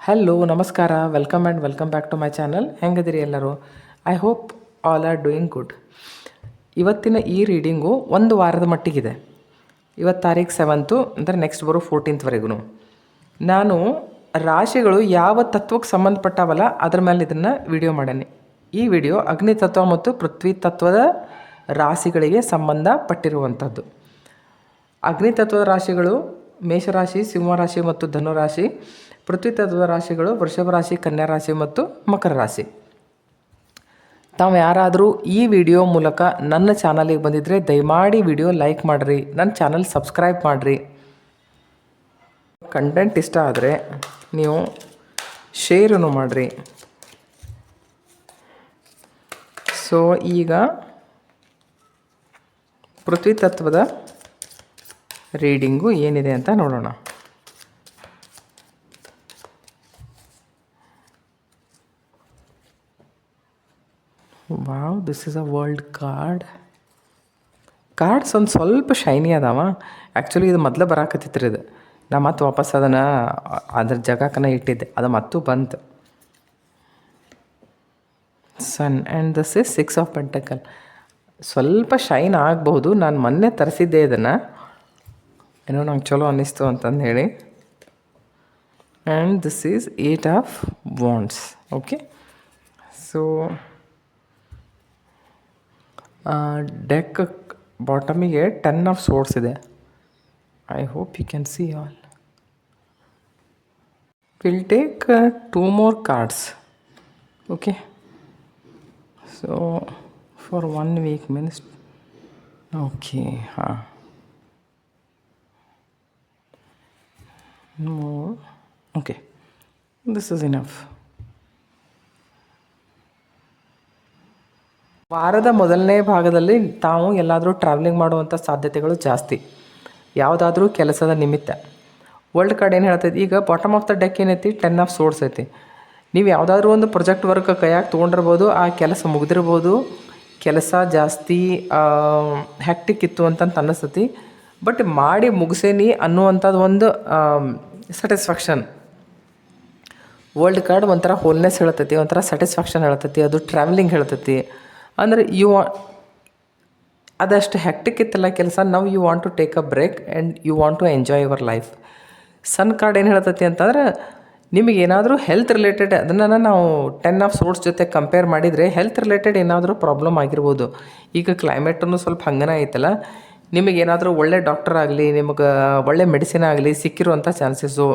Hello ನಮಸ್ಕಾರ welcome back to my channel. ಹೆಂಗದಿರಿ ಎಲ್ಲರೂ? I hope all are doing good. ಇವತ್ತಿನ ಈ ರೀಡಿಂಗು ಒಂದು ವಾರದ ಮಟ್ಟಿಗಿದೆ. ಇವತ್ತು ತಾರೀಕು 7 ಅಂದರೆ ನೆಕ್ಸ್ಟ್ ಬರೋ 14ವರೆಗೂ ನಾನು ರಾಶಿಗಳು ಯಾವ ತತ್ವಕ್ಕೆ ಸಂಬಂಧಪಟ್ಟಾವಲ್ಲ ಅದ್ರ ಮೇಲೆ ಇದನ್ನು ವಿಡಿಯೋ ಮಾಡೇನಿ. ಈ ವಿಡಿಯೋ ಅಗ್ನಿ ತತ್ವ ಮತ್ತು ಪೃಥ್ವಿ ತತ್ವದ ರಾಶಿಗಳಿಗೆ ಸಂಬಂಧಪಟ್ಟಿರುವಂಥದ್ದು. ಅಗ್ನಿ ತತ್ವದ ರಾಶಿಗಳು ಮೇಷರಾಶಿ, ಸಿಂಹರಾಶಿ ಮತ್ತು ಧನುರಾಶಿ. ಪೃಥ್ವಿ ತತ್ವದ ರಾಶಿಗಳು ವೃಷಭ ರಾಶಿ, ಕನ್ಯಾ ರಾಶಿ ಮತ್ತು ಮಕರ ರಾಶಿ. ತಾವು ಯಾರಾದರೂ ಈ ವಿಡಿಯೋ ಮೂಲಕ ನನ್ನ ಚಾನಲಿಗೆ ಬಂದಿದ್ದರೆ ದಯಮಾಡಿ ವಿಡಿಯೋ ಲೈಕ್ ಮಾಡಿರಿ, ನನ್ನ ಚಾನಲ್ ಸಬ್ಸ್ಕ್ರೈಬ್ ಮಾಡಿರಿ. ಕಂಟೆಂಟ್ ಇಷ್ಟ ಆದರೆ ನೀವು ಶೇರನ್ನು ಮಾಡಿರಿ. ಸೊ ಈಗ ಪೃಥ್ವಿ ತತ್ವದ ರೀಡಿಂಗು ಏನಿದೆ ಅಂತ ನೋಡೋಣ. Wow, this is a world cards ಒಂದು ಸ್ವಲ್ಪ ಶೈನಿ ಅದಾವ. ಆ್ಯಕ್ಚುಲಿ ಇದು ಮೊದಲೇ ಬರಾಕತ್ತಿತ್ತು ಇದು. ನಾ ಮತ್ತೆ ವಾಪಸ್ ಅದನ್ನು ಅದ್ರ ಜಾಗಕ್ಕನ ಇಟ್ಟಿದ್ದೆ, ಅದು ಮತ್ತೂ ಬಂತು. Sun and this is 6 of ಪೆಂಟಕಲ್. ಸ್ವಲ್ಪ ಶೈನ್ ಆಗಬಹುದು. ನಾನು ಮೊನ್ನೆ ತರಿಸಿದ್ದೆ ಇದನ್ನು, ಏನೋ ನಂಗೆ ಚಲೋ ಅನ್ನಿಸ್ತು ಅಂತಂದು ಹೇಳಿ. And this is 8 of wands. Okay, so deck ಬಾಟಮಿಗೆ 10 ಆಫ್ ಸೋರ್ಸ್ ಇದೆ. I hope you can see all. Will take 2 more cards. Okay, so for 1 week means okay. ಹಾಂ, more. Okay, this is enough. ವಾರದ ಮೊದಲನೇ ಭಾಗದಲ್ಲಿ ತಾವು ಎಲ್ಲಾದರೂ travelling ಮಾಡುವಂಥ ಸಾಧ್ಯತೆಗಳು ಜಾಸ್ತಿ, ಯಾವುದಾದ್ರೂ ಕೆಲಸದ ನಿಮಿತ್ತ. ವರ್ಲ್ಡ್ ಕಾರ್ಡ್ ಏನು ಹೇಳ್ತೈತಿ, ಈಗ ಬಾಟಮ್ ಆಫ್ ದ ಡೆಕ್ ಏನೈತಿ, 10 ಆಫ್ ಸೋರ್ಸ್ ಐತಿ. ನೀವು ಯಾವುದಾದ್ರೂ ಒಂದು ಪ್ರಾಜೆಕ್ಟ್ ವರ್ಕ್ ಕೈಯಾಗಿ ತೊಗೊಂಡಿರ್ಬೋದು, ಆ ಕೆಲಸ ಮುಗಿದಿರ್ಬೋದು, ಕೆಲಸ ಜಾಸ್ತಿ ಹ್ಯಾಕ್ಟಿಕ್ ಇತ್ತು ಅಂತಂತ ಅನ್ನಿಸ್ತತಿ. ಬಟ್ ಮಾಡಿ ಮುಗಿಸೇನಿ ಅನ್ನುವಂಥದ್ದು ಒಂದು ಸ್ಯಾಟಿಸ್ಫ್ಯಾಕ್ಷನ್. ವರ್ಲ್ಡ್ ಕಾರ್ಡ್ ಒಂಥರ ಹೋಲ್ನೆಸ್ ಹೇಳ್ತೈತಿ, ಒಂಥರ ಸ್ಯಾಟಿಸ್ಫ್ಯಾಕ್ಷನ್ ಹೇಳ್ತೈತಿ. ಅದು ಟ್ರಾವೆಲಿಂಗ್ ಹೇಳ್ತೈತಿ. ಅಂದರೆ ಅದಷ್ಟು ಹ್ಯಾಕ್ಟಿಕ್ ಇತ್ತಲ್ಲ ಕೆಲಸ. Now you want to take a break and you want to enjoy your life. Sun card ಏನು ಹೇಳ್ತೈತಿ ಅಂತಂದ್ರೆ, ನಿಮಗೇನಾದರೂ ಹೆಲ್ತ್ ರಿಲೇಟೆಡ್, ಅದನ್ನು ನಾವು 10 ಆಫ್ ಸೋರ್ಸ್ ಜೊತೆ ಕಂಪೇರ್ ಮಾಡಿದರೆ ಹೆಲ್ತ್ ರಿಲೇಟೆಡ್ ಏನಾದರೂ ಪ್ರಾಬ್ಲಮ್ ಆಗಿರ್ಬೋದು. ಈಗ ಕ್ಲೈಮೇಟನ್ನು ಸ್ವಲ್ಪ ಹಂಗನೇ ಐತಲ್ಲ, ನಿಮಗೇನಾದರೂ ಒಳ್ಳೆ ಡಾಕ್ಟರ್ ಆಗಲಿ, ನಿಮಗೆ ಒಳ್ಳೆ ಮೆಡಿಸಿನ್ ಆಗಲಿ ಸಿಕ್ಕಿರುವಂಥ ಚಾನ್ಸಸ್ಸು.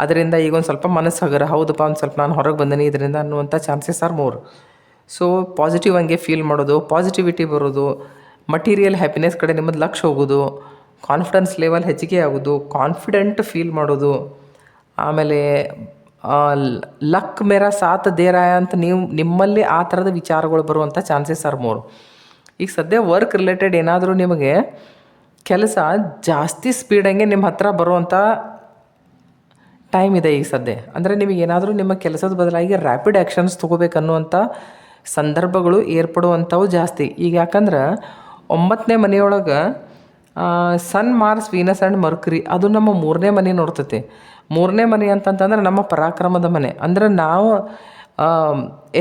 ಅದರಿಂದ ಈಗ ಒಂದು ಸ್ವಲ್ಪ ಮನಸ್ಸು ಹಗರ, ಹೌದಪ್ಪ ಒಂದು ಸ್ವಲ್ಪ ನಾನು ಹೊರಗೆ ಬಂದೀನಿ ಇದರಿಂದ ಅನ್ನುವಂಥ chances are more. So positive ಹಂಗೆ ಫೀಲ್ ಮಾಡೋದು, ಪಾಸಿಟಿವಿಟಿ ಬರೋದು, ಮಟೀರಿಯಲ್ ಹ್ಯಾಪಿನೆಸ್ ಕಡೆ ನಿಮ್ಮದು ಲಕ್ಷ್ಯ ಹೋಗೋದು, ಕಾನ್ಫಿಡೆನ್ಸ್ ಲೆವೆಲ್ ಹೆಚ್ಚಿಗೆ ಆಗೋದು, ಕಾನ್ಫಿಡೆಂಟ್ ಫೀಲ್ ಮಾಡೋದು. ಆಮೇಲೆ ಲಕ್ ಮೇರಾ ಸಾಥ್ ದೇ ರಹಾ ಅಂತ ನಿಮ್ಮಲ್ಲಿ ಆ ಥರದ ವಿಚಾರಗಳು ಬರುವಂಥ ಚಾನ್ಸಸ್ ಆರ್ ಮೋರ್. ಈಗ ಸದ್ಯ ವರ್ಕ್ ರಿಲೇಟೆಡ್ ಏನಾದರೂ ನಿಮಗೆ ಕೆಲಸ ಜಾಸ್ತಿ ಸ್ಪೀಡಂಗೆ ನಿಮ್ಮ ಹತ್ರ ಬರುವಂಥ ಟೈಮ್ ಇದೆ ಈಗ ಸದ್ಯ. ಅಂದರೆ ನಿಮಗೇನಾದರೂ ನಿಮ್ಮ ಕೆಲಸದ ಬದಲಾಗಿ ರ್ಯಾಪಿಡ್ ಆ್ಯಕ್ಷನ್ಸ್ ತೊಗೋಬೇಕನ್ನುವಂಥ ಸಂದರ್ಭಗಳು ಏರ್ಪಡುವಂಥವು ಜಾಸ್ತಿ. ಈಗ ಯಾಕಂದ್ರೆ 9ನೇ ಮನೆಯೊಳಗೆ ಸನ್, ಮಾರ್ಸ್, ವೀನಸ್ ಆ್ಯಂಡ್ ಮರ್ಕ್ಯುರಿ, ಅದು ನಮ್ಮ 3ನೇ ಮನೆ ನೋಡ್ತೈತಿ. 3ನೇ ಮನೆ ಅಂತಂತಂದ್ರೆ ನಮ್ಮ ಪರಾಕ್ರಮದ ಮನೆ. ಅಂದ್ರೆ ನಾವು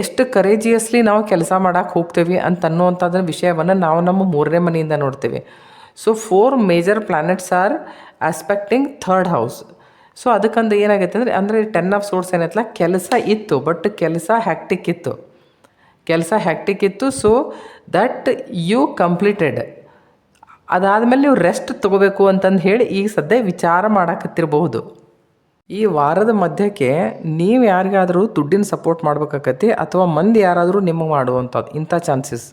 ಎಷ್ಟು ಕರೇಜಿಯಸ್ಲಿ ನಾವು ಕೆಲಸ ಮಾಡೋಕ್ಕೆ ಹೋಗ್ತೇವೆ ಅಂತನ್ನುವಂಥದ್ರ ವಿಷಯವನ್ನು ನಾವು ನಮ್ಮ 3ನೇ ಮನೆಯಿಂದ ನೋಡ್ತೇವೆ. So 4 major planets are aspecting 3rd house. So ಅದಕ್ಕಂದು ಏನಾಗೈತೆ ಅಂದರೆ 10 ಆಫ್ ಸೋರ್ಸ್ ಏನೈತಲ್ಲ, ಕೆಲಸ ಇತ್ತು ಬಟ್ ಕೆಲಸ ಹ್ಯಾಕ್ಟಿಕ್ ಇತ್ತು. So that you completed. ಅದಾದಮೇಲೆ ನೀವು ರೆಸ್ಟ್ ತೊಗೋಬೇಕು ಅಂತಂದು ಹೇಳಿ ಈಗ ಸದ್ಯ ವಿಚಾರ ಮಾಡಕತ್ತಿರಬಹುದು. ಈ ವಾರದ ಮಧ್ಯಕ್ಕೆ ನೀವು ಯಾರಿಗಾದರೂ ದುಡ್ಡಿನ ಸಪೋರ್ಟ್ ಮಾಡ್ಬೇಕಾಗತ್ತೆ, ಅಥವಾ ಮಂದಿ ಯಾರಾದರೂ ನಿಮಗೆ ಮಾಡುವಂಥದ್ದು ಇಂಥ ಚಾನ್ಸಸ್.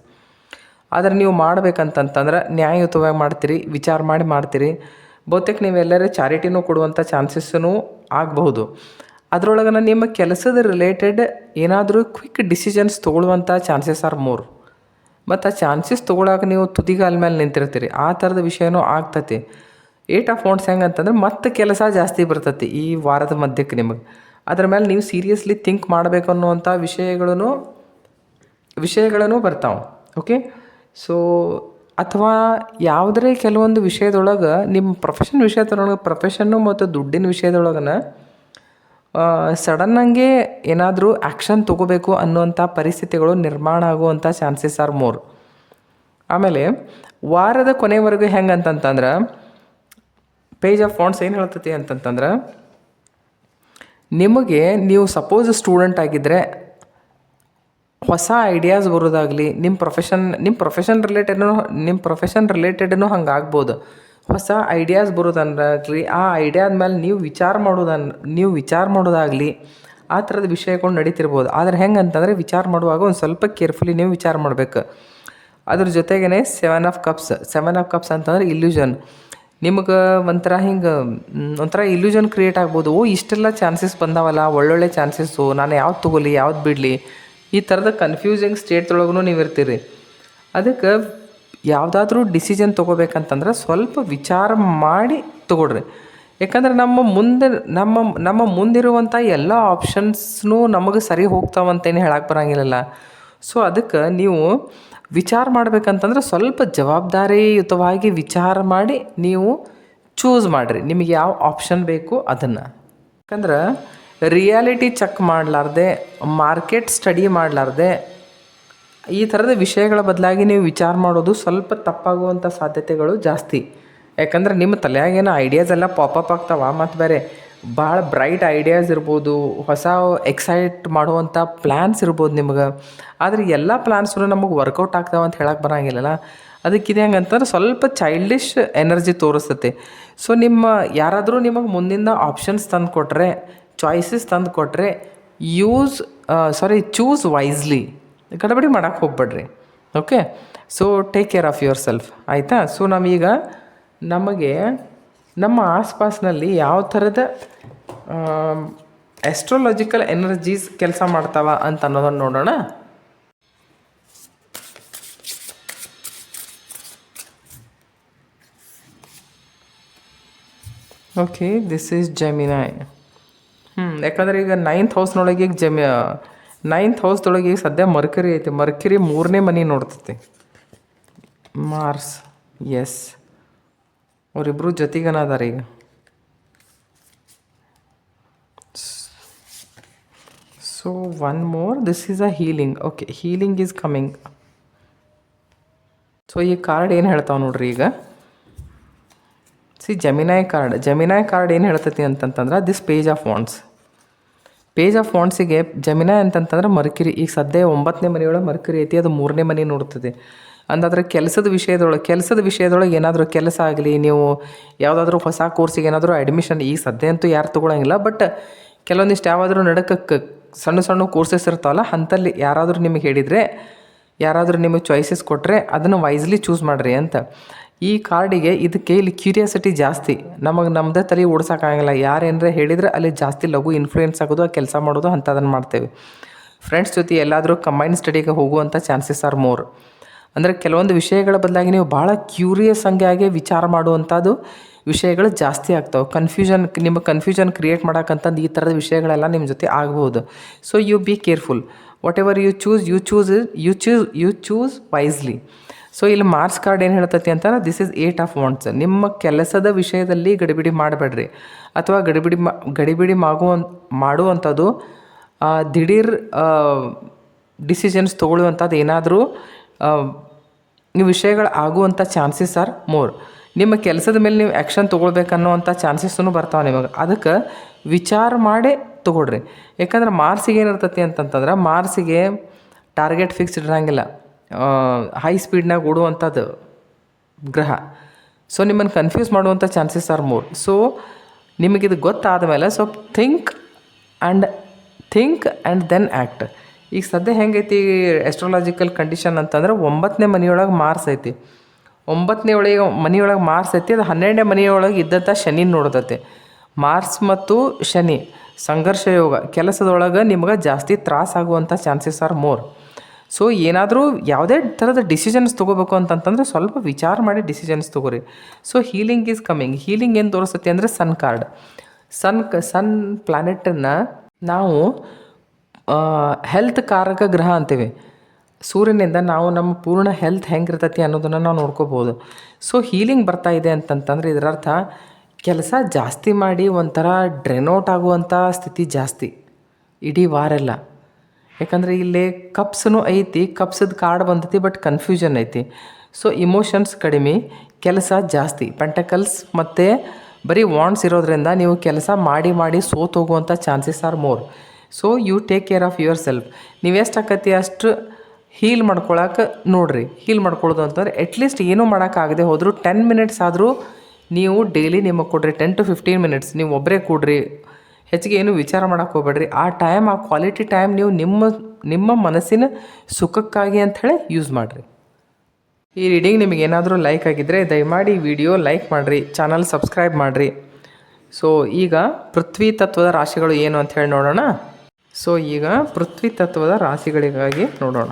ಆದರೆ ನೀವು ಮಾಡ್ಬೇಕಂತಂತಂದ್ರೆ ನ್ಯಾಯಯುತವಾಗಿ ಮಾಡ್ತೀರಿ, ವಿಚಾರ ಮಾಡಿ ಮಾಡ್ತೀರಿ. ಬಹುತೇಕ ನೀವೆಲ್ಲರೂ ಚಾರಿಟಿನೂ ಕೊಡುವಂಥ ಚಾನ್ಸಸ್ಸೂ ಆಗಬಹುದು. ಅದರೊಳಗೆ ನಿಮ್ಮ ಕೆಲಸದ ರಿಲೇಟೆಡ್ ಏನಾದರೂ ಕ್ವಿಕ್ ಡಿಸಿಷನ್ಸ್ ತೊಗೊಳ್ಳುವಂಥ ಚಾನ್ಸಸ್ ಆರ್ ಮೋರ್. ಮತ್ತು ಆ ಚಾನ್ಸಸ್ ತೊಗೊಳಕ್ಕೆ ನೀವು ತುದಿಗಾಲ ಮೇಲೆ ನಿಂತಿರ್ತೀರಿ, ಆ ಥರದ ವಿಷಯನೂ ಆಗ್ತತಿ. 8 ಆಫ್ ವಾಂಡ್ಸ್ ಹೆಂಗೆ ಅಂತಂದ್ರೆ ಮತ್ತೆ ಕೆಲಸ ಜಾಸ್ತಿ ಬರ್ತತಿ ಈ ವಾರದ ಮಧ್ಯಕ್ಕೆ ನಿಮಗೆ. ಅದ್ರ ಮೇಲೆ ನೀವು ಸೀರಿಯಸ್ಲಿ ಥಿಂಕ್ ಮಾಡಬೇಕು ಅನ್ನುವಂಥ ವಿಷಯಗಳೂ ಬರ್ತಾವೆ. ಓಕೆ, ಸೊ ಅಥವಾ ಯಾವುದೇ ಕೆಲವೊಂದು ವಿಷಯದೊಳಗೆ ನಿಮ್ಮ ಪ್ರೊಫೆಷನ್ ವಿಷಯದೊಳಗೆ, ಪ್ರೊಫೆಷನ್ನು ಮತ್ತು ದುಡ್ಡಿನ ವಿಷಯದೊಳಗನ ಸಡನ್ನಾಗೆ ಏನಾದರೂ ಆ್ಯಕ್ಷನ್ ತೊಗೋಬೇಕು ಅನ್ನುವಂಥ ಪರಿಸ್ಥಿತಿಗಳು ನಿರ್ಮಾಣ ಆಗುವಂಥ ಚಾನ್ಸಸ್ ಆರ್ ಮೋರ್. ಆಮೇಲೆ ವಾರದ ಕೊನೆವರೆಗೂ ಹೆಂಗೆ ಅಂತಂತಂದ್ರೆ ಪೇಜ್ ಆಫ್ ವಾಂಡ್ಸ್ ಏನು ಹೇಳ್ತೈತಿ ಅಂತಂತಂದ್ರೆ, ನಿಮಗೆ ನೀವು ಸಪೋಸ್ ಸ್ಟೂಡೆಂಟ್ ಆಗಿದ್ದರೆ ಹೊಸ ಐಡಿಯಾಸ್ ಬರೋದಾಗಲಿ, ನಿಮ್ಮ ಪ್ರೊಫೆಷನ್ ರಿಲೇಟೆಡ್ನೂ ಹಂಗೆ ಆಗ್ಬೋದು. ಹೊಸ ಐಡಿಯಾಸ್ ಬರೋದಾಗಲಿ, ಆ ಐಡಿಯಾದ ಮೇಲೆ ನೀವು ವಿಚಾರ ಮಾಡೋದಾಗಲಿ, ಆ ಥರದ ವಿಷಯಗಳು ನಡೀತಿರ್ಬೋದು. ಆದರೆ ಹೆಂಗೆ ಅಂತಂದರೆ ವಿಚಾರ ಮಾಡುವಾಗ ಒಂದು ಸ್ವಲ್ಪ ಕೇರ್ಫುಲಿ ನೀವು ವಿಚಾರ ಮಾಡಬೇಕು. ಅದ್ರ ಜೊತೆಗೇ ಸೆವೆನ್ ಆಫ್ ಕಪ್ಸ್ ಅಂತಂದ್ರೆ ಇಲ್ಯೂಷನ್. ನಿಮಗೆ ಒಂಥರ ಇಲ್ಯೂಷನ್ ಕ್ರಿಯೇಟ್ ಆಗ್ಬೋದು. ಇಷ್ಟೆಲ್ಲ ಚಾನ್ಸಸ್ ಬಂದಾವಲ್ಲ, ಒಳ್ಳೊಳ್ಳೆ ಚಾನ್ಸಸ್ಸು, ನಾನು ಯಾವ್ದು ತೊಗೊಲಿ ಯಾವ್ದು ಬಿಡಲಿ, ಈ ಥರದ ಕನ್ಫ್ಯೂಸಿಂಗ್ ಸ್ಟೇಟ್ದೊಳಗೂ ನೀವು ಇರ್ತೀರಿ. ಅದಕ್ಕೆ ಯಾವುದಾದ್ರೂ ಡಿಸಿಷನ್ ತೊಗೋಬೇಕಂತಂದ್ರೆ ಸ್ವಲ್ಪ ವಿಚಾರ ಮಾಡಿ ತೊಗೊಳ್ರಿ. ಯಾಕಂದ್ರೆ ನಮ್ಮ ಮುಂದಿರುವಂಥ ಎಲ್ಲ ಆಪ್ಷನ್ಸ್ನೂ ನಮಗೆ ಸರಿ ಹೋಗ್ತಾವಂತೇನು ಹೇಳಕ್ಕೆ ಬರೋಂಗಿಲ್ಲಲ್ಲ. ಸೊ ಅದಕ್ಕೆ ನೀವು ವಿಚಾರ ಮಾಡ್ಬೇಕಂತಂದ್ರೆ ಸ್ವಲ್ಪ ಜವಾಬ್ದಾರಿಯುತವಾಗಿ ವಿಚಾರ ಮಾಡಿ ನೀವು ಚೂಸ್ ಮಾಡಿರಿ ನಿಮಗೆ ಯಾವ ಆಪ್ಷನ್ ಬೇಕು ಅದನ್ನು. ಯಾಕಂದ್ರೆ ರಿಯಾಲಿಟಿ ಚೆಕ್ ಮಾಡಲಾರ್ದೆ, ಮಾರ್ಕೆಟ್ ಸ್ಟಡಿ ಮಾಡಲಾರ್ದೆ, ಈ ಥರದ ವಿಷಯಗಳ ಬದಲಾಗಿ ನೀವು ವಿಚಾರ ಮಾಡೋದು ಸ್ವಲ್ಪ ತಪ್ಪಾಗುವಂಥ ಸಾಧ್ಯತೆಗಳು ಜಾಸ್ತಿ. ಯಾಕಂದ್ರೆ ನಿಮ್ಮ ತಲೆಯಾಗೇನೋ ಐಡಿಯಾಸ್ ಎಲ್ಲ ಪಾಪಪ್ ಆಗ್ತಾವ. ಮತ್ತು ಬೇರೆ ಭಾಳ ಬ್ರೈಟ್ ಐಡಿಯಾಸ್ ಇರ್ಬೋದು, ಹೊಸ ಎಕ್ಸೈಟ್ ಮಾಡುವಂಥ ಪ್ಲ್ಯಾನ್ಸ್ ಇರ್ಬೋದು ನಿಮ್ಗೆ. ಆದರೆ ಎಲ್ಲ ಪ್ಲ್ಯಾನ್ಸು ನಮಗೆ ವರ್ಕೌಟ್ ಆಗ್ತಾವೆ ಅಂತ ಹೇಳಕ್ಕೆ ಬರೋಂಗಿಲ್ಲಲ್ಲ. ಅದಕ್ಕಿದೆ ಹೆಂಗಂತಂದ್ರೆ ಸ್ವಲ್ಪ ಚೈಲ್ಡಿಶ್ ಎನರ್ಜಿ ತೋರಿಸ್ತೈತೆ. ಸೊ ಯಾರಾದರೂ ನಿಮಗೆ ಮುಂದಿನ ಆಪ್ಷನ್ಸ್ ತಂದು ಕೊಟ್ಟರೆ, ಚಾಯ್ಸಸ್ ತಂದು ಕೊಟ್ಟರೆ ಚೂಸ್ ವೈಸ್ಲಿ, ಗಡಬಡಿ ಮಾಡೋಕ್ಕೆ ಹೋಗ್ಬೇಡ್ರಿ. Okay, so take care of your self, ಆಯಿತಾ. ಸೊ ನಮಗೆ ನಮ್ಮ ಆಸ್ಪಾಸ್ನಲ್ಲಿ ಯಾವ ಥರದ ಆಸ್ಟ್ರಾಲಜಿಕಲ್ ಎನರ್ಜೀಸ್ ಕೆಲಸ ಮಾಡ್ತಾವ ಅಂತ ಅನ್ನೋದನ್ನು ನೋಡೋಣ. Okay, this is Gemini. ಯಾಕಂದರೆ ಈಗ ನೈನ್ತ್ ಹೌಸ್ದೊಳಗೆ ಸದ್ಯ ಮರ್ಕರಿ ಐತಿ. ಮರ್ಕರಿ 3ನೇ ಮನೆ ನೋಡ್ತೈತಿ. ಮಾರ್ಸ್, ಎಸ್, ಅವರಿಬ್ಬರು ಜೊತೆಗನ ಅದಾರ ಈಗ. So one more, this is a healing. Okay, healing is coming. So ಈ ಕಾರ್ಡ್ ಏನು ಹೇಳ್ತಾವೆ ನೋಡ್ರಿ ಈಗ. ಜೆಮಿನಾಯ್ ಕಾರ್ಡ್ ಏನು ಹೇಳ್ತೈತಿ ಅಂತಂತಂದ್ರೆ, ದಿಸ್ ಪೇಜ್ ಆಫ್ ವಾಂಡ್ಸಿಗೆ ಜೆಮಿನಾಯ್ ಅಂತಂತಂದ್ರೆ ಮರ್ಕಿರಿ. ಈಗ ಸದ್ಯ 9ನೇ ಮನೆಯೊಳಗೆ ಮರ್ಕಿರಿ ಐತಿ, ಅದು 3ನೇ ಮನೆ ನೋಡ್ತದೆ. ಅಂದಾದ್ರೆ ಕೆಲಸದ ವಿಷಯದೊಳಗೆ ಏನಾದರೂ ಕೆಲಸ ಆಗಲಿ, ನೀವು ಯಾವುದಾದ್ರೂ ಹೊಸ ಕೋರ್ಸಿಗೆ ಏನಾದರೂ ಅಡ್ಮಿಷನ್, ಈಗ ಸದ್ಯ ಅಂತೂ ಯಾರು ತೊಗೊಳಂಗಿಲ್ಲ, ಬಟ್ ಕೆಲವೊಂದಿಷ್ಟು ಯಾವುದಾದ್ರೂ ನಡಕ್ಕೆ ಸಣ್ಣ ಕೋರ್ಸಸ್ ಇರ್ತಾವಲ್ಲ, ಅಂಥಲ್ಲಿ ಯಾರಾದರೂ ನಿಮಗೆ ಹೇಳಿದರೆ, ಯಾರಾದರೂ ನಿಮಗೆ ಚಾಯ್ಸಸ್ ಕೊಟ್ಟರೆ ಅದನ್ನು ವೈಸ್ಲಿ ಚೂಸ್ ಮಾಡಿರಿ ಅಂತ. ಈ ಕಾರ್ಡಿಗೆ ಇಲ್ಲಿ ಕ್ಯೂರಿಯಾಸಿಟಿ ಜಾಸ್ತಿ. ನಮ್ಮದೇ ತಲೆ ಓಡ್ಸೋಕ್ಕಾಗಲ್ಲ. ಯಾರೇನರ ಹೇಳಿದರೆ ಅಲ್ಲಿ ಜಾಸ್ತಿ ಲಘು ಇನ್ಫ್ಲೂಯೆನ್ಸ್ ಆಗೋದು, ಕೆಲಸ ಮಾಡೋದು ಅಂಥದನ್ನು ಮಾಡ್ತೇವೆ. ಫ್ರೆಂಡ್ಸ್ ಜೊತೆ ಎಲ್ಲಾದರೂ ಕಂಬೈನ್ ಸ್ಟಡಿಗೆ ಹೋಗುವಂಥ ಚಾನ್ಸಸ್ ಆರ್ ಮೋರ್. ಅಂದರೆ ಕೆಲವೊಂದು ವಿಷಯಗಳ ಬದಲಾಗಿ ನೀವು ಭಾಳ ಕ್ಯೂರಿಯಸ್ ಹಂಗಾಗಿ ವಿಚಾರ ಮಾಡುವಂಥದ್ದು ವಿಷಯಗಳು ಜಾಸ್ತಿ ಆಗ್ತಾವೆ. ಕನ್ಫ್ಯೂಷನ್ ಕ್ರಿಯೇಟ್ ಮಾಡೋಕ್ಕಂತಂದು ಈ ಥರದ ವಿಷಯಗಳೆಲ್ಲ ನಿಮ್ಮ ಜೊತೆ ಆಗ್ಬೋದು. So you be careful. Whatever you choose wisely. So ಇಲ್ಲಿ ಮಾರ್ಸ್ ಕಾರ್ಡ್ ಏನು ಹೇಳ್ತೈತಿ ಅಂತಂದ್ರೆ, ದಿಸ್ ಈಸ್ 8 ಆಫ್ ವಾಂಡ್ಸ್. ನಿಮ್ಮ ಕೆಲಸದ ವಿಷಯದಲ್ಲಿ ಗಡಿಬಿಡಿ ಮಾಡಬೇಡ್ರಿ, ಅಥವಾ ಗಡಿಬಿಡಿ ಮಾಡುವಂಥದ್ದು ದಿಢೀರ್ ಡಿಸಿಷನ್ಸ್ ತೊಗೊಳ್ಳುವಂಥದ್ದು ಏನಾದರೂ ವಿಷಯಗಳು ಆಗುವಂಥ ಚಾನ್ಸಸ್ ಆರ್ ಮೋರ್. ನಿಮ್ಮ ಕೆಲಸದ ಮೇಲೆ ನೀವು ಆ್ಯಕ್ಷನ್ ತೊಗೊಳ್ಬೇಕನ್ನೋವಂಥ ಚಾನ್ಸಸ್ಸೂ ಬರ್ತಾವೆ ನಿಮಗೆ. ಅದಕ್ಕೆ ವಿಚಾರ ಮಾಡೇ ತೊಗೊಳ್ರಿ. ಯಾಕಂದ್ರೆ ಮಾರ್ಸಿಗೆ ಏನಿರ್ತೈತಿ ಅಂತಂತಂದ್ರೆ, ಮಾರ್ಸಿಗೆ ಟಾರ್ಗೆಟ್ ಫಿಕ್ಸ್ಡ್ ಇರೋಂಗಿಲ್ಲ, ಹೈ ಸ್ಪೀಡ್ನಾಗ ಓಡುವಂಥದ್ದು ಗ್ರಹ. ಸೊ ನಿಮ್ಮನ್ನು ಕನ್ಫ್ಯೂಸ್ ಮಾಡುವಂಥ ಚಾನ್ಸಸ್ ಆರ್ ಮೋರ್. ಸೊ ನಿಮಗಿದು ಗೊತ್ತಾದ ಮೇಲೆ ಸ್ವಲ್ಪ ಥಿಂಕ್ ಆ್ಯಂಡ್ ದೆನ್ ಆ್ಯಕ್ಟ್. ಈಗ ಸದ್ಯ ಹೆಂಗೈತಿ ಆಸ್ಟ್ರಾಲಜಿಕಲ್ ಕಂಡೀಷನ್ ಅಂತಂದ್ರೆ, 9ನೇ ಮನೆಯೊಳಗೆ ಮಾರ್ಸ್ ಐತಿ. 9ನೇ ಮನೆಯೊಳಗೆ ಮಾರ್ಸ್ ಐತಿ. ಅದು 12ನೇ ಮನೆಯೊಳಗೆ ಇದ್ದಂಥ ಶನಿ ನೋಡ್ತೈತೆ. ಮಾರ್ಸ್ ಮತ್ತು ಶನಿ ಸಂಘರ್ಷ ಯೋಗ. ಕೆಲಸದೊಳಗೆ ನಿಮ್ಗೆ ಜಾಸ್ತಿ ತ್ರಾಸಾಗುವಂಥ ಚಾನ್ಸಸ್ ಆರ್ ಮೋರ್. ಸೊ ಏನಾದರೂ ಯಾವುದೇ ಥರದ ಡಿಸಿಷನ್ಸ್ ತೊಗೋಬೇಕು ಅಂತಂತಂದರೆ ಸ್ವಲ್ಪ ವಿಚಾರ ಮಾಡಿ ಡಿಸಿಷನ್ಸ್ ತೊಗೋರಿ. So healing is coming. Healing ಏನು ತೋರಿಸುತ್ತೆ ಅಂದರೆ ಸನ್ ಕಾರ್ಡ್. ಸನ್ ಪ್ಲ್ಯಾನೆಟನ್ನು ನಾವು ಹೆಲ್ತ್ ಕಾರಕ ಗ್ರಹ ಅಂತೀವಿ. ಸೂರ್ಯನಿಂದ ನಾವು ನಮ್ಮ ಪೂರ್ಣ ಹೆಲ್ತ್ ಹೆಂಗಿರ್ತೈತಿ ಅನ್ನೋದನ್ನು ನಾವು ನೋಡ್ಕೋಬೋದು. ಸೊ ಹೀಲಿಂಗ್ ಬರ್ತಾ ಇದೆ ಅಂತಂತಂದರೆ ಇದರರ್ಥ ಕೆಲಸ ಜಾಸ್ತಿ ಮಾಡಿ ಒಂಥರ ಡ್ರೆನೌಟ್ ಆಗುವಂಥ ಸ್ಥಿತಿ ಜಾಸ್ತಿ ಇಡೀ ವಾರೆಲ್ಲ. ಯಾಕಂದರೆ ಇಲ್ಲಿ ಕಪ್ಸೂ ಐತಿ, ಕಪ್ಸದ ಕಾರ್ಡ್ ಬಂದೈತಿ, ಬಟ್ ಕನ್ಫ್ಯೂಷನ್ ಐತಿ. ಸೊ ಇಮೋಷನ್ಸ್ ಕಡಿಮೆ, ಕೆಲಸ ಜಾಸ್ತಿ. ಪೆಂಟಕಲ್ಸ್ ಮತ್ತು ಬರೀ ವಾಂಡ್ಸ್ ಇರೋದ್ರಿಂದ ನೀವು ಕೆಲಸ ಮಾಡಿ ಸೋತು ಹೋಗುವಂಥ chances are more. So you take care of yourself. ನೀವು ಎಷ್ಟು ಆಕತಿ ಅಷ್ಟು ಹೀಲ್ ಮಾಡ್ಕೊಳಕ್ಕೆ ನೋಡಿರಿ. ಹೀಲ್ ಮಾಡ್ಕೊಳ್ಳೋದು ಅಂತಂದ್ರೆ ಅಟ್ಲೀಸ್ಟ್ ಏನೂ ಮಾಡೋಕ್ಕಾಗದೆ ಹೋದರೂ 10 ಮಿನಿಟ್ಸ್ ಆದರೂ ನೀವು ಡೈಲಿ ನಿಮಗೆ ಕೊಡ್ರಿ. 10 to 15 ಮಿನಿಟ್ಸ್ ನೀವು ಒಬ್ಬರೇ ಕೊಡ್ರಿ, ಹೆಚ್ಚಿಗೆ ಏನು ವಿಚಾರ ಮಾಡೋಕ್ಕೆ ಹೋಗ್ಬೇಡ್ರಿ. ಆ ಟೈಮ್, ಆ ಕ್ವಾಲಿಟಿ ಟೈಮ್ ನೀವು ನಿಮ್ಮ ಮನಸ್ಸಿನ ಸುಖಕ್ಕಾಗಿ ಅಂಥೇಳಿ ಯೂಸ್ ಮಾಡಿರಿ. ಈ ರೀಡಿಂಗ್ ನಿಮಗೆ ಏನಾದರೂ ಲೈಕ್ ಆಗಿದ್ದರೆ ದಯಮಾಡಿ ವಿಡಿಯೋ ಲೈಕ್ ಮಾಡಿರಿ, ಚಾನಲ್ ಸಬ್ಸ್ಕ್ರೈಬ್ ಮಾಡಿರಿ. ಸೊ ಈಗ ಪೃಥ್ವಿ ತತ್ವದ ರಾಶಿಗಳು ಏನು ಅಂತ ಹೇಳಿ ನೋಡೋಣ. ಸೊ ಈಗ ಪೃಥ್ವಿ ತತ್ವದ ರಾಶಿಗಳಿಗಾಗಿ ನೋಡೋಣ.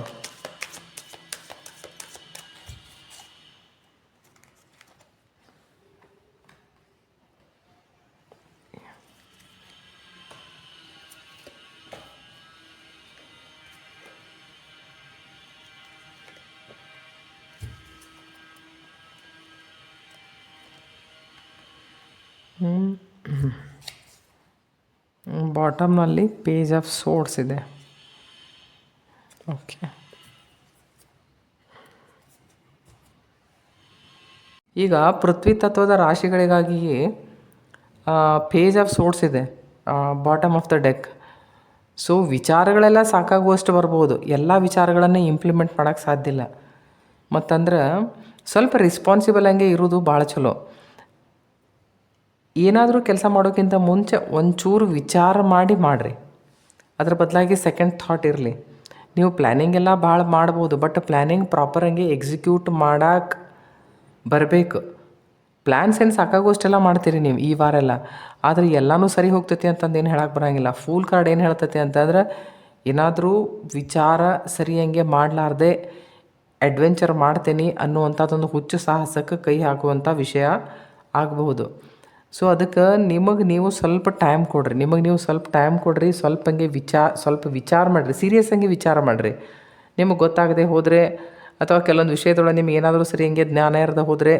ಬಾಟಮ್ನಲ್ಲಿ ಪೇಜ್ ಆಫ್ ಸೋರ್ಸ್ ಇದೆ. ಓಕೆ, ಈಗ ಪೃಥ್ವಿ ತತ್ವದ ರಾಶಿಗಳಿಗಾಗಿ ಪೇಜ್ ಆಫ್ ಸೋರ್ಸ್ ಇದೆ bottom of the deck. So ವಿಚಾರಗಳೆಲ್ಲ ಸಾಕಾಗುವಷ್ಟು ಬರ್ಬೋದು, ಎಲ್ಲ ವಿಚಾರಗಳನ್ನು ಇಂಪ್ಲಿಮೆಂಟ್ ಮಾಡೋಕ್ಕೆ ಸಾಧ್ಯ ಇಲ್ಲ. ಮತ್ತಂದ್ರೆ ಸ್ವಲ್ಪ ರೆಸ್ಪಾನ್ಸಿಬಲ್ ಹಂಗೆ ಇರೋದು ಭಾಳ ಚಲೋ. ಏನಾದರೂ ಕೆಲಸ ಮಾಡೋಕ್ಕಿಂತ ಮುಂಚೆ ಒಂಚೂರು ವಿಚಾರ ಮಾಡಿರಿ. ಅದ್ರ ಬದಲಾಗಿ ಸೆಕೆಂಡ್ ಥಾಟ್ ಇರಲಿ. ನೀವು ಪ್ಲ್ಯಾನಿಂಗ್ ಎಲ್ಲ ಭಾಳ ಮಾಡ್ಬೋದು, ಬಟ್ ಪ್ಲ್ಯಾನಿಂಗ್ ಪ್ರಾಪರಾಗಿ ಎಕ್ಸಿಕ್ಯೂಟ್ ಮಾಡೋಕ್ಕೆ ಬರಬೇಕು. ಪ್ಲ್ಯಾನ್ಸ್ ಏನು ಸಾಕಾಗೋಷ್ಟೆಲ್ಲ ಮಾಡ್ತೀರಿ ನೀವು ಈ ವಾರೆಲ್ಲ, ಆದರೆ ಎಲ್ಲನೂ ಸರಿ ಹೋಗ್ತೈತಿ ಅಂತಂದು ಏನು ಹೇಳಕ್ಕೆ ಬರೋಂಗಿಲ್ಲ. ಫೂಲ್ ಕಾರ್ಡ್ ಏನು ಹೇಳ್ತೈತಿ ಅಂತಂದ್ರೆ, ಏನಾದರೂ ವಿಚಾರ ಸರಿ ಹಂಗೆ ಮಾಡಲಾರ್ದೆ ಅಡ್ವೆಂಚರ್ ಮಾಡ್ತೇನೆ ಅನ್ನುವಂಥದ್ದೊಂದು ಹುಚ್ಚು ಸಾಹಸಕ್ಕೆ ಕೈ ಹಾಕುವಂಥ ವಿಷಯ ಆಗಬಹುದು. ಸೊ ಅದಕ್ಕೆ ನೀವು ಸ್ವಲ್ಪ ಟೈಮ್ ಕೊಡಿರಿ. ಸ್ವಲ್ಪ ಹಂಗೆ ಸ್ವಲ್ಪ ವಿಚಾರ ಮಾಡಿರಿ, ಸೀರಿಯಸ್ ಹಂಗೆ ವಿಚಾರ ಮಾಡಿರಿ. ನಿಮಗೆ ಗೊತ್ತಾಗದೆ ಹೋದರೆ ಅಥವಾ ಕೆಲವೊಂದು ವಿಷಯದೊಳಗೆ ನಿಮ್ಗೆ ಏನಾದರೂ ಸರಿ ಹಂಗೆ ಜ್ಞಾನ ಇರದೆ ಹೋದರೆ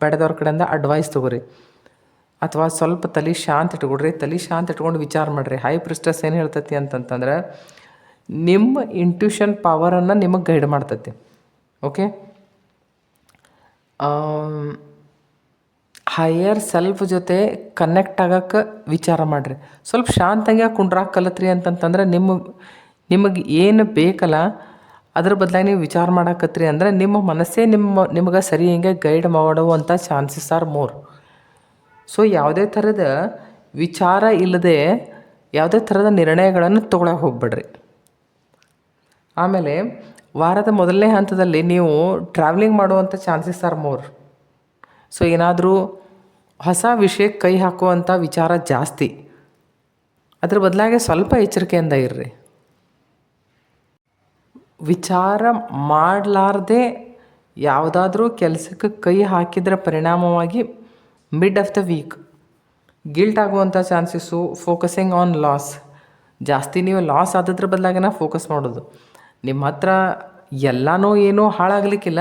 ಬೆಳೆದವ್ರ ಕಡೆಯಿಂದ ಅಡ್ವೈಸ್ ತೊಗೊರಿ. ಅಥವಾ ಸ್ವಲ್ಪ ತಲೆ ಶಾಂತ ಇಟ್ಕೊಡ್ರಿ. ತಲೆ ಶಾಂತ ಇಟ್ಕೊಂಡು ವಿಚಾರ ಮಾಡಿರಿ. ಹೈ ಪ್ರಿಸ್ಟಸ್ ಏನು ಹೇಳ್ತೈತಿ ಅಂತಂತಂದ್ರೆ, ನಿಮ್ಮ ಇಂಟ್ಯೂಷನ್ ಪವರನ್ನು ನಿಮಗೆ ಗೈಡ್ ಮಾಡ್ತೈತಿ. ಓಕೆ, ಹೈಯರ್ ಸೆಲ್ಫ್ ಜೊತೆ ಕನೆಕ್ಟ್ ಆಗೋಕ್ಕೆ ವಿಚಾರ ಮಾಡಿರಿ. ಸ್ವಲ್ಪ ಶಾಂತಂಗೆ ಕುಂಡ್ರಾಕ್ ಕಲತ್ರಿ ಅಂತಂತಂದ್ರೆ ನಿಮಗೆ ಏನು ಬೇಕಲ್ಲ ಅದ್ರ ಬದಲಾಗಿ ನೀವು ವಿಚಾರ ಮಾಡಕತ್ರಿ ಅಂದರೆ ನಿಮ್ಮ ಮನಸ್ಸೇ ನಿಮಗೆ ಸರಿ ಹಿಂಗೆ ಗೈಡ್ ಮಾಡುವಂಥ ಚಾನ್ಸಸ್ ಆರ್ ಮೋರ್. ಸೊ ಯಾವುದೇ ಥರದ ವಿಚಾರ ಇಲ್ಲದೆ ಯಾವುದೇ ಥರದ ನಿರ್ಣಯಗಳನ್ನು ತೊಗೊಳಕ್ಕೆ ಹೋಗ್ಬೇಡ್ರಿ. ಆಮೇಲೆ ವಾರದ ಮೊದಲನೇ ಹಂತದಲ್ಲಿ ನೀವು ಟ್ರಾವೆಲಿಂಗ್ ಮಾಡುವಂಥ ಚಾನ್ಸಸ್ ಆರ್ ಮೋರ್. ಸೊ ಏನಾದರೂ ಹೊಸ ವಿಷಯಕ್ಕೆ ಕೈ ಹಾಕುವಂಥ ವಿಚಾರ ಜಾಸ್ತಿ. ಅದ್ರ ಬದಲಾಗಿ ಸ್ವಲ್ಪ ಎಚ್ಚರಿಕೆಯಿಂದ ಇರ್ರಿ. ವಿಚಾರ ಮಾಡಲಾರ್ದೆ ಯಾವುದಾದ್ರೂ ಕೆಲಸಕ್ಕೆ ಕೈ ಹಾಕಿದ್ರ ಪರಿಣಾಮವಾಗಿ mid of the week guilt ಆಗುವಂಥ ಚಾನ್ಸಸ್ಸು. ಫೋಕಸಿಂಗ್ ಆನ್ ಲಾಸ್ ಜಾಸ್ತಿ. ನೀವು ಲಾಸ್ ಆದದ್ರ ಬದಲಾಗಿನ ಫೋಕಸ್ ಮಾಡೋದು. ನಿಮ್ಮ ಹತ್ರ ಎಲ್ಲನೂ ಏನೂ ಹಾಳಾಗಲಿಕ್ಕಿಲ್ಲ.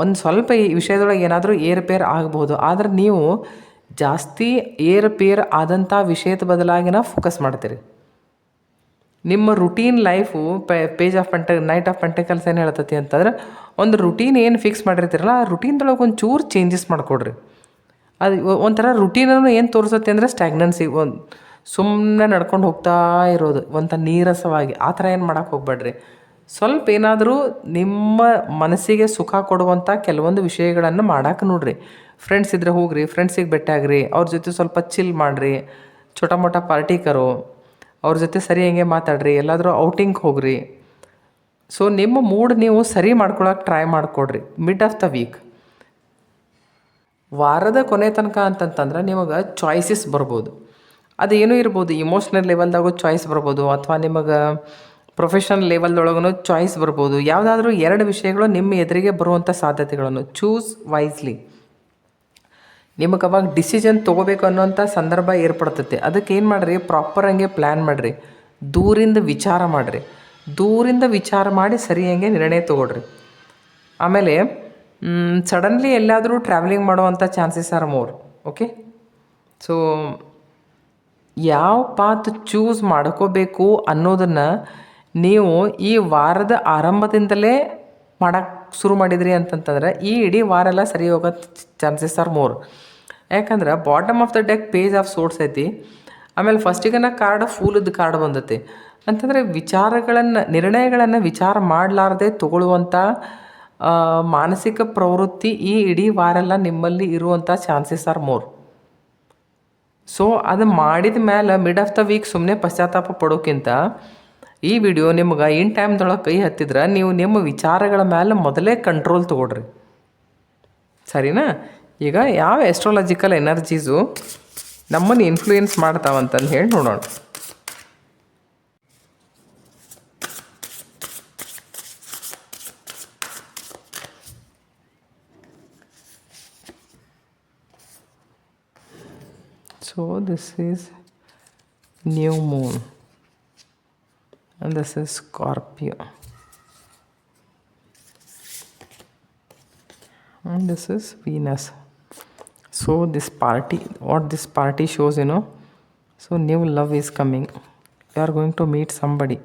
ಒಂದು ಸ್ವಲ್ಪ ಈ ವಿಷಯದೊಳಗೆ ಏನಾದರೂ ಏರುಪೇರು ಆಗ್ಬೋದು, ಆದರೆ ನೀವು ಜಾಸ್ತಿ ಏರುಪೇರು ಆದಂಥ ವಿಷಯದ ಬದಲಾಗಿನ ಫೋಕಸ್ ಮಾಡ್ತೀರಿ. ನಿಮ್ಮ routine life page of knight of pentacles ಏನು ಹೇಳ್ತೈತಿ ಅಂತಂದ್ರೆ, ಒಂದು ರುಟೀನ್ ಏನು ಫಿಕ್ಸ್ ಮಾಡಿರ್ತೀರಲ್ಲ ಆ ರುಟೀನ್ದೊಳಗೆ ಒಂದು ಚೂರು ಚೇಂಜಸ್ ಮಾಡಿಕೊಡ್ರಿ. ಅದು ಒಂಥರ ರುಟೀನನ್ನು ಏನು ತೋರಿಸುತ್ತೆ ಅಂದರೆ ಸ್ಟ್ಯಾಗ್ನೆನ್ಸಿ, ಒಂದು ಸುಮ್ಮನೆ ನಡ್ಕೊಂಡು ಹೋಗ್ತಾ ಇರೋದು ಒಂಥರ ನೀರಸವಾಗಿ. ಆ ಥರ ಏನು ಮಾಡೋಕ್ಕೆ ಹೋಗ್ಬೇಡ್ರಿ. ಸ್ವಲ್ಪ ಏನಾದರೂ ನಿಮ್ಮ ಮನಸ್ಸಿಗೆ ಸುಖ ಕೊಡುವಂಥ ಕೆಲವೊಂದು ವಿಷಯಗಳನ್ನು ಮಾಡೋಕೆ ನೋಡಿರಿ. ಫ್ರೆಂಡ್ಸ್ ಇದ್ದರೆ ಹೋಗ್ರಿ, ಫ್ರೆಂಡ್ಸಿಗೆ ಭೇಟಿಯಾಗ್ರಿ, ಅವ್ರ ಜೊತೆ ಸ್ವಲ್ಪ ಚಿಲ್ ಮಾಡಿರಿ. ಛೋಟ ಮೋಟ ಪಾರ್ಟಿ ಕರೋ, ಅವ್ರ ಜೊತೆ ಸರಿ ಹಂಗೆ ಮಾತಾಡ್ರಿ, ಎಲ್ಲಾದರೂ ಔಟಿಂಗ್ ಹೋಗ್ರಿ. ಸೊ ನಿಮ್ಮ ಮೂಡ್ ನೀವು ಸರಿ ಮಾಡ್ಕೊಳಕ್ಕೆ ಟ್ರೈ ಮಾಡಿಕೊಡ್ರಿ ಮಿಡ್ ಆಫ್ ದ ವೀಕ್. ವಾರದ ಕೊನೆ ತನಕ ಅಂತಂತಂದ್ರೆ ನಿಮಗೆ ಚಾಯ್ಸಸ್ ಬರ್ಬೋದು. ಅದೇನೂ ಇರ್ಬೋದು, ಇಮೋಷ್ನಲ್ ಲೆವೆಲ್ದಾಗೂ ಚಾಯ್ಸ್ ಬರ್ಬೋದು, ಅಥವಾ ನಿಮಗೆ ಪ್ರೊಫೆಷನಲ್ ಲೆವೆಲ್ದೊಳಗೂ ಚಾಯ್ಸ್ ಬರ್ಬೋದು. ಯಾವುದಾದ್ರೂ 2 ವಿಷಯಗಳು ನಿಮ್ಮ ಎದುರಿಗೆ ಬರುವಂಥ ಸಾಧ್ಯತೆಗಳನ್ನು ಚೂಸ್ ವೈಸ್ಲಿ. ನಿಮಗೆ ಅವಾಗ ಡಿಸಿಷನ್ ತೊಗೋಬೇಕು ಅನ್ನೋಂಥ ಸಂದರ್ಭ ಏರ್ಪಡ್ತೈತೆ. ಅದಕ್ಕೆ ಏನು ಮಾಡಿರಿ, ಪ್ರಾಪರ್ ಹಂಗೆ ಪ್ಲ್ಯಾನ್ ಮಾಡಿರಿ. ದೂರಿಂದ ವಿಚಾರ ಮಾಡಿ ಸರಿ ಹಂಗೆ ನಿರ್ಣಯ ತೊಗೊಳ್ರಿ. ಆಮೇಲೆ ಸಡನ್ಲಿ ಎಲ್ಲಾದರೂ ಟ್ರಾವೆಲಿಂಗ್ ಮಾಡುವಂಥ chances are more. Okay. So ಯಾವ ಪಾತ್ ಚೂಸ್ ಮಾಡ್ಕೋಬೇಕು ಅನ್ನೋದನ್ನು ನೀವು ಈ ವಾರದ ಆರಂಭದಿಂದಲೇ ಮಾಡೋಕ್ಕೆ ಶುರು ಮಾಡಿದ್ರಿ ಅಂತಂತಂದ್ರೆ ಈ ಇಡೀ ವಾರೆಲ್ಲ ಸರಿ ಹೋಗೋ ಚಾನ್ಸಸ್ ಆರ್ ಮೋರ್. ಯಾಕಂದ್ರೆ bottom of the deck page of source ಐತಿ, ಆಮೇಲೆ ಫಸ್ಟಿಗೆ ಕಾರ್ಡ್ ಫೂಲದ್ದು ಕಾರ್ಡ್ ಬಂದೈತಿ ಅಂತಂದರೆ ನಿರ್ಣಯಗಳನ್ನು ವಿಚಾರ ಮಾಡಲಾರ್ದೆ ತಗೊಳ್ಳುವಂಥ ಮಾನಸಿಕ ಪ್ರವೃತ್ತಿ ಈ ಇಡೀ ವಾರೆಲ್ಲ ನಿಮ್ಮಲ್ಲಿ ಇರುವಂಥ ಚಾನ್ಸಸ್ ಆರ್ ಮೋರ್. ಸೊ ಅದು ಮಾಡಿದ ಮೇಲೆ ಮಿಡ್ ಆಫ್ ದ ವೀಕ್ ಸುಮ್ಮನೆ ಪಶ್ಚಾತ್ತಾಪ ಪಡೋಕ್ಕಿಂತ ಈ ವಿಡಿಯೋ ನಿಮ್ಗೆ ಇನ್ ಟೈಮ್ದೊಳಗೆ ಕೈ ಹತ್ತಿದ್ರೆ ನೀವು ನಿಮ್ಮ ವಿಚಾರಗಳ ಮೇಲೆ ಮೊದಲೇ ಕಂಟ್ರೋಲ್ ತೊಗೊಳ್ರಿ, ಸರಿನಾ? ಈಗ ಯಾವ ಎಸ್ಟ್ರಾಲಜಿಕಲ್ ಎನರ್ಜೀಸು ನಮ್ಮನ್ನು ಇನ್ಫ್ಲೂಯೆನ್ಸ್ ಮಾಡ್ತಾವಂತಂದು ಹೇಳಿ ನೋಡೋಣ. So this is new moon and this is Scorpio and this is Venus. So this party, what this party shows, so new love is coming. You are going to meet somebody.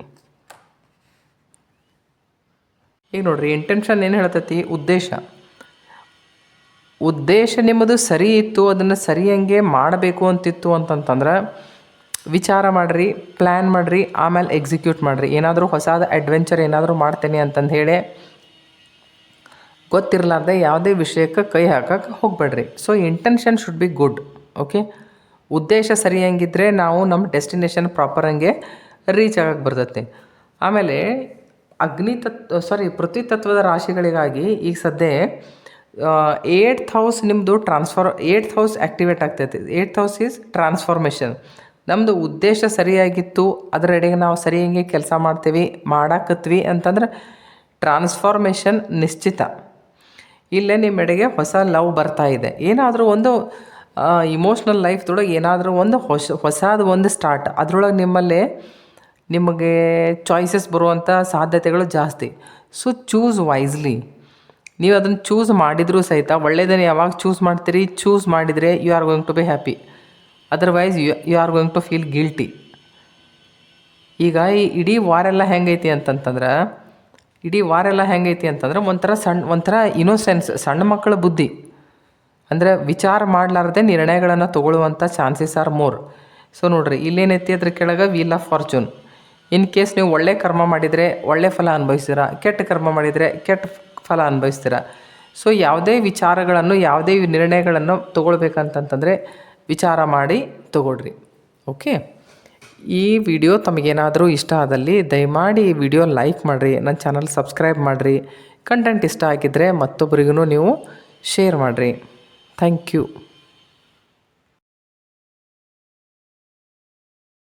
ಈಗ ನೋಡ್ರಿ, intention ಏನು ಹೇಳ್ತೈತಿ, ಉದ್ದೇಶ ನಿಮ್ಮದು ಸರಿ ಇತ್ತು, ಅದನ್ನು ಸರಿಯಂಗೆ ಮಾಡಬೇಕು ಅಂತಿತ್ತು ಅಂತಂತಂದ್ರೆ ವಿಚಾರ ಮಾಡಿರಿ, ಪ್ಲ್ಯಾನ್ ಮಾಡಿರಿ, ಆಮೇಲೆ ಎಕ್ಸಿಕ್ಯೂಟ್ ಮಾಡಿರಿ. ಏನಾದರೂ ಹೊಸದ ಅಡ್ವೆಂಚರ್ ಏನಾದರೂ ಮಾಡ್ತೇನೆ ಅಂತಂದು ಹೇಳಿ ಗೊತ್ತಿರಲಾರ್ದೆ ಯಾವುದೇ ವಿಷಯಕ್ಕೆ ಕೈ ಹಾಕಕ್ಕೆ ಹೋಗಬೇಡ್ರಿ. So intention should be good. Okay, ಉದ್ದೇಶ ಸರಿಯಂಗಿದ್ರೆ ನಾವು ನಮ್ಮ ಡೆಸ್ಟಿನೇಷನ್ ಪ್ರಾಪರಂಗೆ ರೀಚ್ ಆಗಕ್ಕೆ ಬರ್ತೈತೆ. ಆಮೇಲೆ ಪೃಥ್ವಿ ತತ್ವದ ರಾಶಿಗಳಿಗಾಗಿ ಈಗ ಸದ್ಯ 8th ಹೌಸ್ ನಿಮ್ಮದು 8th ಹೌಸ್ ಆ್ಯಕ್ಟಿವೇಟ್ ಆಗ್ತೈತಿ. 8th house is transformation. ನಮ್ಮದು ಉದ್ದೇಶ ಸರಿಯಾಗಿತ್ತು, ಅದರೆಡೆಗೆ ನಾವು ಸರಿಯಾಗಿ ಕೆಲಸ ಮಾಡಾಕತ್ವಿ ಅಂತಂದ್ರೆ ಟ್ರಾನ್ಸ್ಫಾರ್ಮೇಷನ್ ನಿಶ್ಚಿತ. ಇಲ್ಲೇ ನಿಮ್ಮೆಡೆಗೆ ಹೊಸ ಲವ್ ಬರ್ತಾ ಇದೆ. ಏನಾದರೂ ಒಂದು ಇಮೋಷ್ನಲ್ ಲೈಫ್ದೊಳಗೆ ಏನಾದರೂ ಒಂದು ಹೊಸದು ಒಂದು ಸ್ಟಾರ್ಟ್, ಅದರೊಳಗೆ ನಿಮಗೆ ಚಾಯ್ಸಸ್ ಬರುವಂಥ ಸಾಧ್ಯತೆಗಳು ಜಾಸ್ತಿ. So choose wisely. ನೀವು ಅದನ್ನು ಚೂಸ್ ಮಾಡಿದರೂ ಸಹಿತ ಒಳ್ಳೆಯದನ್ನು ಯಾವಾಗ ಚೂಸ್ ಮಾಡ್ತೀರಿ, ಚೂಸ್ ಮಾಡಿದರೆ you are going to be happy, otherwise you are going to feel guilty. ಈಗ ಈ ಇಡೀ ವಾರೆಲ್ಲ ಹೆಂಗೈತಿ ಅಂತಂದ್ರೆ ಒಂಥರ ಇನೋಸೆನ್ಸ್, ಸಣ್ಣ ಮಕ್ಕಳ ಬುದ್ಧಿ, ಅಂದರೆ ವಿಚಾರ ಮಾಡಲಾರ್ದೆ ನಿರ್ಣಯಗಳನ್ನು ತೊಗೊಳ್ಳುವಂಥ ಚಾನ್ಸಸ್ ಆರ್ ಮೋರ್. ಸೊ ನೋಡಿರಿ, ಇಲ್ಲೇನೈತಿ ಅದ್ರ ಕೆಳಗೆ wheel of fortune. In case ನೀವು ಒಳ್ಳೆ ಕರ್ಮ ಮಾಡಿದರೆ ಒಳ್ಳೆ ಫಲ ಅನುಭವಿಸ್ತೀರ, ಕೆಟ್ಟ ಕರ್ಮ ಮಾಡಿದರೆ ಕೆಟ್ಟ ಫಲ ಅನುಭವಿಸ್ತೀರ. ಸೊ ಯಾವುದೇ ವಿಚಾರಗಳನ್ನು, ಯಾವುದೇ ನಿರ್ಣಯಗಳನ್ನು ತೊಗೊಳ್ಬೇಕಂತಂತಂದರೆ ವಿಚಾರ ಮಾಡಿ ತೊಗೊಳ್ರಿ. ಓಕೆ, ಈ ವಿಡಿಯೋ ತಮಗೇನಾದರೂ ಇಷ್ಟ ಆದಲ್ಲಿ ದಯಮಾಡಿ ಈ ವಿಡಿಯೋ ಲೈಕ್ ಮಾಡಿರಿ, ನನ್ನ ಚಾನಲ್ ಸಬ್ಸ್ಕ್ರೈಬ್ ಮಾಡಿರಿ. ಕಂಟೆಂಟ್ ಇಷ್ಟ ಆಗಿದ್ದರೆ ಮತ್ತೊಬ್ಬರಿಗೂ ನೀವು ಶೇರ್ ಮಾಡಿರಿ. Thank you.